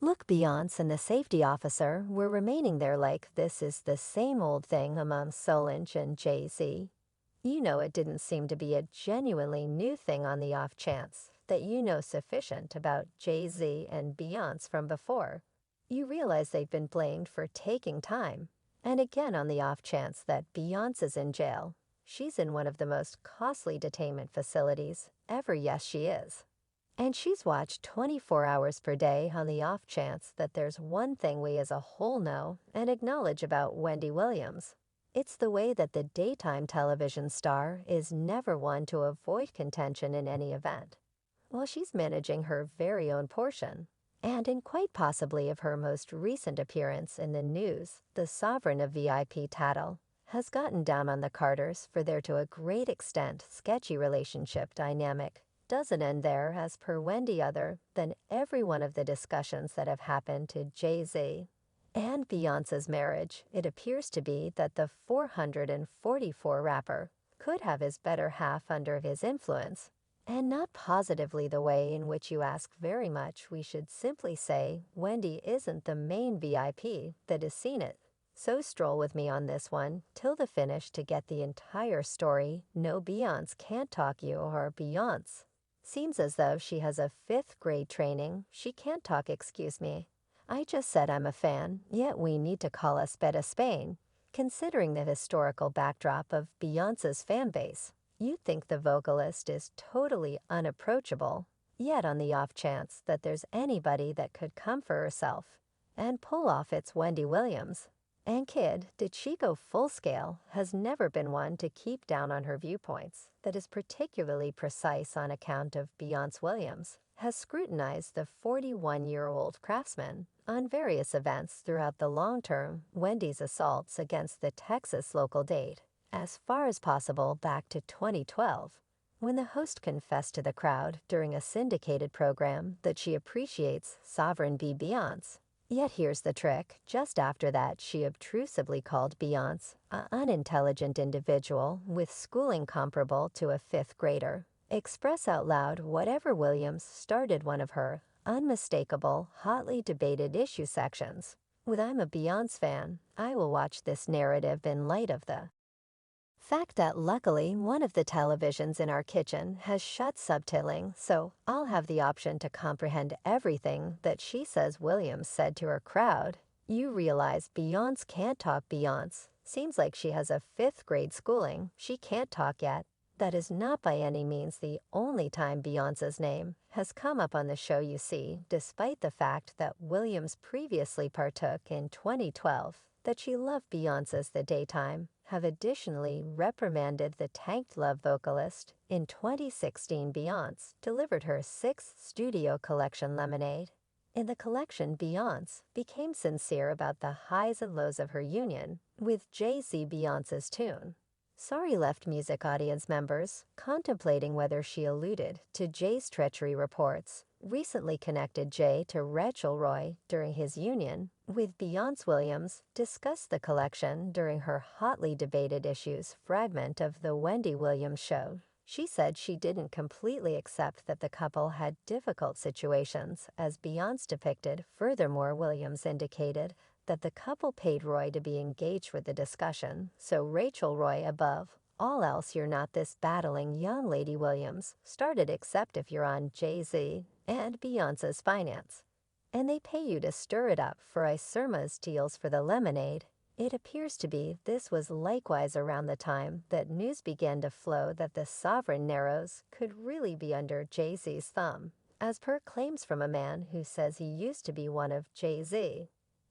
Look, Beyonce and the safety officer were remaining there like this is the same old thing among Solange and Jay-Z. You know it didn't seem to be a genuinely new thing on the off chance that you know sufficient about Jay-Z and Beyonce from before. You realize they've been blamed for taking time. And again on the off chance that Beyonce is in jail. She's in one of the most costly detainment facilities ever, yes she is. And she's watched 24 hours per day on the off chance that there's one thing we as a whole know and acknowledge about Wendy Williams. It's the way that the daytime television star is never one to avoid contention in any event. While she's managing her very own portion, and in quite possibly of her most recent appearance in the news, the sovereign of VIP tattle has gotten down on the Carters for their to a great extent sketchy relationship dynamic doesn't end there as per Wendy other than every one of the discussions that have happened to Jay-Z and Beyonce's marriage. It appears to be that the 444 rapper could have his better half under his influence, and not positively the way in which you ask very much. We should simply say Wendy isn't the main VIP that has seen it. So stroll with me on this one till the finish to get the entire story. No, Beyonce can't talk you or Beyonce. Seems as though she has a 5th grade training. She can't talk, excuse me. I just said I'm a fan, yet we need to call a spade a spade. Considering the historical backdrop of Beyonce's fan base, you'd think the vocalist is totally unapproachable, yet on the off chance that there's anybody that could come for herself and pull off it's Wendy Williams. And kid, did she go full scale, has never been one to keep down on her viewpoints, that is particularly precise on account of Beyonce Williams, has scrutinized the 41-year-old craftsman on various events throughout the long term. Wendy's assaults against the Texas local date, as far as possible back to 2012, when the host confessed to the crowd during a syndicated program that she appreciates Sovereign B. Beyonce. Yet here's the trick, just after that she obtrusively called Beyonce an unintelligent individual with schooling comparable to a 5th grader. Express out loud whatever Williams started one of her unmistakable, hotly debated issue sections. With I'm a Beyonce fan, I will watch this narrative in light of the fact that luckily one of the televisions in our kitchen has shut subtitling, so I'll have the option to comprehend everything that she says Williams said to her crowd. You realize Beyonce can't talk. Beyonce seems like she has a 5th grade schooling. She can't talk yet. That is not by any means the only time Beyonce's name has come up on the show, you see, despite the fact that Williams previously partook in 2012 that she loved Beyonce's The Daytime, have additionally reprimanded the tanked love vocalist. In 2016, Beyonce delivered her 6th studio collection Lemonade. In the collection, Beyonce became sincere about the highs and lows of her union with Jay-Z. Beyonce's tune Sorry left music audience members contemplating whether she alluded to Jay's treachery. Reports recently connected Jay to Rachel Roy during his union with Beyonce. Williams discussed the collection during her hotly debated issues fragment of The Wendy Williams Show. She said she didn't completely accept that the couple had difficult situations as Beyonce depicted. Furthermore, Williams indicated that the couple paid Roy to be engaged with the discussion, so Rachel Roy, above all else you're not this battling young lady, Williams started, except if you're on Jay-Z and Beyonce's finance, and they pay you to stir it up for Isurma's deals for the lemonade. It appears to be this was likewise around the time that news began to flow that the Sovereign Narrows could really be under Jay-Z's thumb, as per claims from a man who says he used to be one of Jay-Z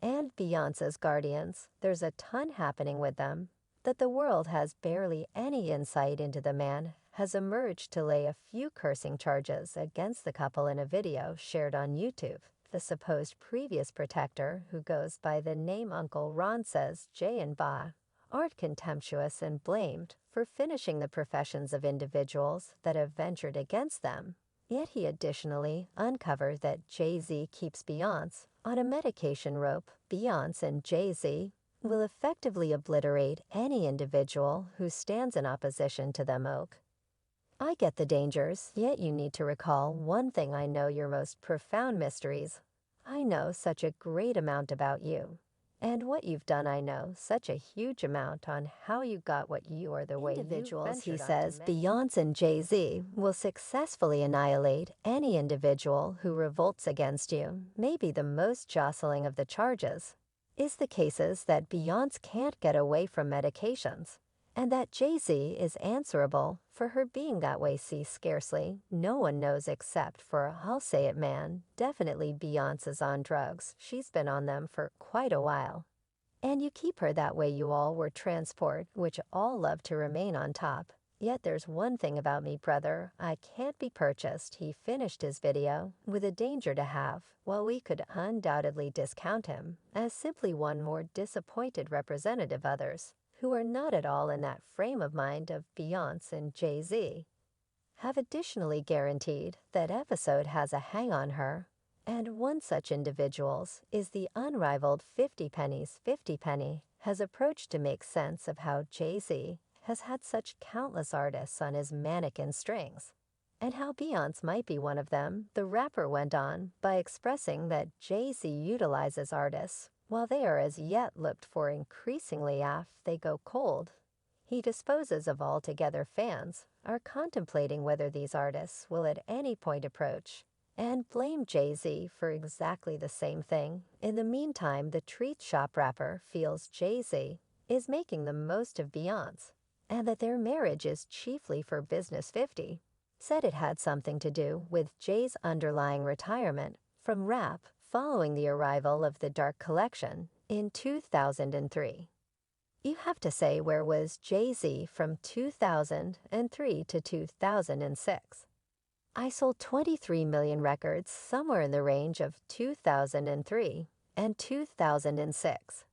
and Beyonce's guardians. There's a ton happening with them that the world has barely any insight into. The man has emerged to lay a few cursing charges against the couple in a video shared on YouTube. The supposed previous protector, who goes by the name Uncle Ron, says Jay and Ba aren't contemptuous and blamed for finishing the professions of individuals that have ventured against them. Yet he additionally uncovered that Jay-Z keeps Beyonce on a medication rope. Beyonce and Jay-Z will effectively obliterate any individual who stands in opposition to them. I get the dangers, yet you need to recall one thing. I know your most profound mysteries. I know such a great amount about you. And what you've done, I know such a huge amount on how you got what you are the way you Individuals, he ventured says, onto Beyonce and Jay-Z will successfully annihilate any individual who revolts against you. Maybe the most jostling of the charges is the cases that Beyonce can't get away from medications, and that Jay-Z is answerable for her being that way. See, scarcely no one knows except for, I'll say it, man, definitely Beyonce's on drugs. She's been on them for quite a while. And you keep her that way. You all were transport, which all love to remain on top. Yet there's one thing about me, brother, I can't be purchased. He finished his video with a danger to have, while we could undoubtedly discount him as simply one more disappointed representative of others, who are not at all in that frame of mind of Beyonce and Jay-Z, have additionally guaranteed that episode has a hang on her. And one such individuals is the unrivaled 50 Penny's 50 Penny has approached to make sense of how Jay-Z has had such countless artists on his mannequin strings, and how Beyonce might be one of them. The rapper went on by expressing that Jay-Z utilizes artists while they are as yet looked for increasingly after they go cold. He disposes of altogether fans are contemplating whether these artists will at any point approach and blame Jay-Z for exactly the same thing. In the meantime, the treat shop rapper feels Jay-Z is making the most of Beyonce, and that their marriage is chiefly for business. 50 said it had something to do with Jay's underlying retirement from rap following the arrival of the Dark Collection in 2003. You have to say, where was Jay-Z from 2003 to 2006? I sold 23 million records somewhere in the range of 2003 and 2006.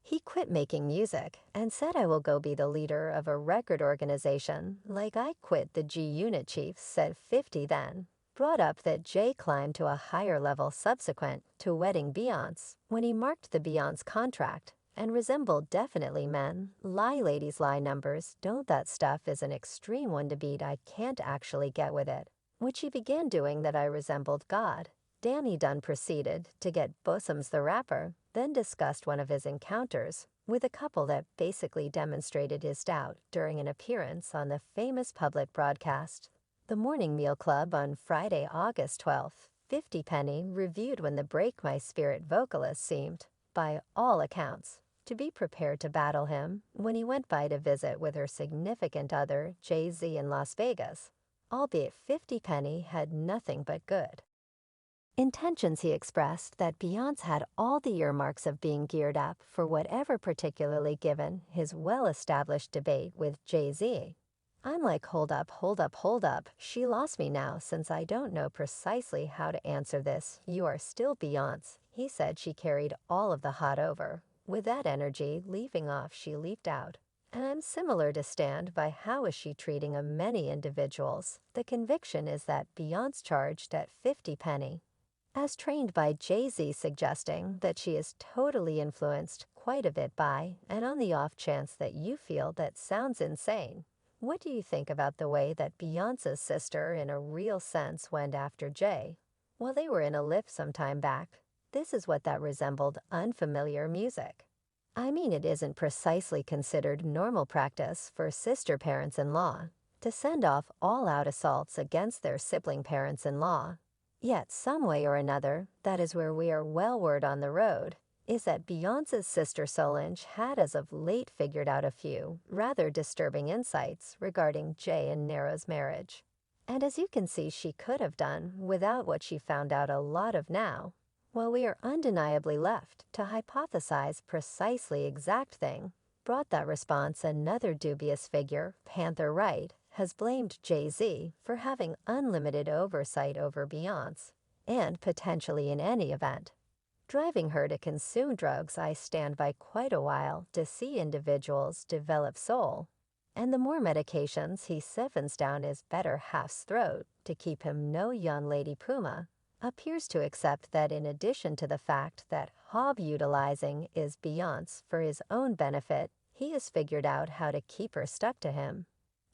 He quit making music and said, I will go be the leader of a record organization like I quit the G-Unit chiefs, said 50 then. Brought up that Jay climbed to a higher level subsequent to wedding Beyonce when he marked the Beyonce contract and resembled definitely men. Lie ladies lie numbers, don't that stuff is an extreme one to beat. I can't actually get with it. Which he began doing that I resembled God. Danny Dunn proceeded to get Bosoms the rapper, then discussed one of his encounters with a couple that basically demonstrated his doubt during an appearance on the famous public broadcast, The Morning Meal Club, on Friday, August 12th. 50 Penny reviewed when the Break My Spirit vocalist seemed, by all accounts, to be prepared to battle him when he went by to visit with her significant other, Jay-Z, in Las Vegas, albeit 50 Penny had nothing but good intentions. He expressed that Beyonce had all the earmarks of being geared up for whatever, particularly given his well-established debate with Jay-Z. I'm like, hold up, hold up, hold up. She lost me now since I don't know precisely how to answer this. You are still Beyonce. He said she carried all of the hot over. With that energy leaving off, she leaped out. And I'm similar to stand by how is she treating of many individuals. The conviction is that Beyonce charged at 50 Penny, as trained by Jay-Z, suggesting that she is totally influenced quite a bit by, and on the off chance that you feel that sounds insane. What do you think about the way that Beyonce's sister in a real sense went after Jay? While they were in a lift some time back, this is what that resembled unfamiliar music. I mean, it isn't precisely considered normal practice for sister parents-in-law to send off all-out assaults against their sibling parents-in-law. Yet, some way or another, that is where we are well-word on the road, is that Beyonce's sister Solange had as of late figured out a few rather disturbing insights regarding Jay and Nero's marriage. And as you can see, she could have done without what she found out a lot of now. While we are undeniably left to hypothesize precisely exact thing, brought that response another dubious figure, Panther Wright, has blamed Jay-Z for having unlimited oversight over Beyonce, and potentially in any event, driving her to consume drugs. I stand by quite a while to see individuals develop soul, and the more medications he siphons down his better half's throat to keep him. No young lady Puma appears to accept that in addition to the fact that Hobb utilizing is Beyonce for his own benefit, he has figured out how to keep her stuck to him.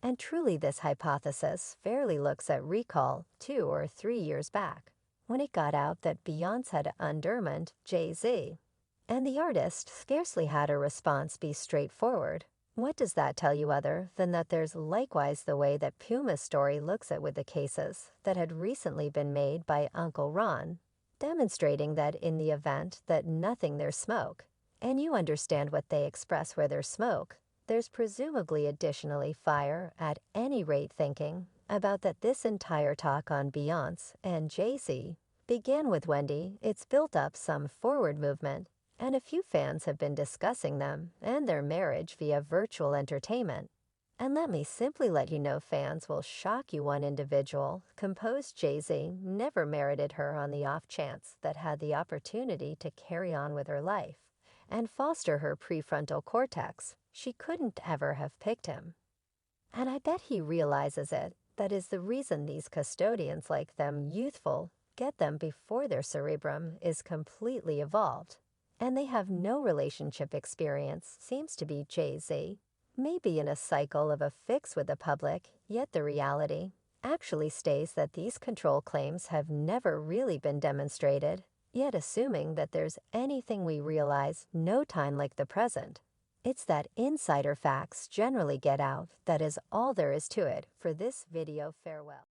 And truly this hypothesis fairly looks at recall 2 or 3 years back, when it got out that Beyoncé had undermined Jay-Z. And the artist scarcely had her response be straightforward. What does that tell you other than that there's likewise the way that Puma's story looks at with the cases that had recently been made by Uncle Ron, demonstrating that in the event that nothing there's smoke, and you understand what they express where there's smoke, there's presumably additionally fire, at any rate thinking about that this entire talk on Beyoncé and Jay-Z began with Wendy. It's built up some forward movement, and a few fans have been discussing them and their marriage via virtual entertainment. And let me simply let you know, fans will shock you, one individual composed Jay-Z never merited her on the off chance that had the opportunity to carry on with her life and foster her prefrontal cortex. She couldn't ever have picked him. And I bet he realizes it. That is the reason these custodians like them youthful get them before their cerebrum is completely evolved. And they have no relationship experience, seems to be Jay-Z. Maybe in a cycle of a fix with the public, yet the reality actually states that these control claims have never really been demonstrated, yet assuming that there's anything we realize no time like the present. It's that insider facts generally get out. That is all there is to it for this video. Farewell.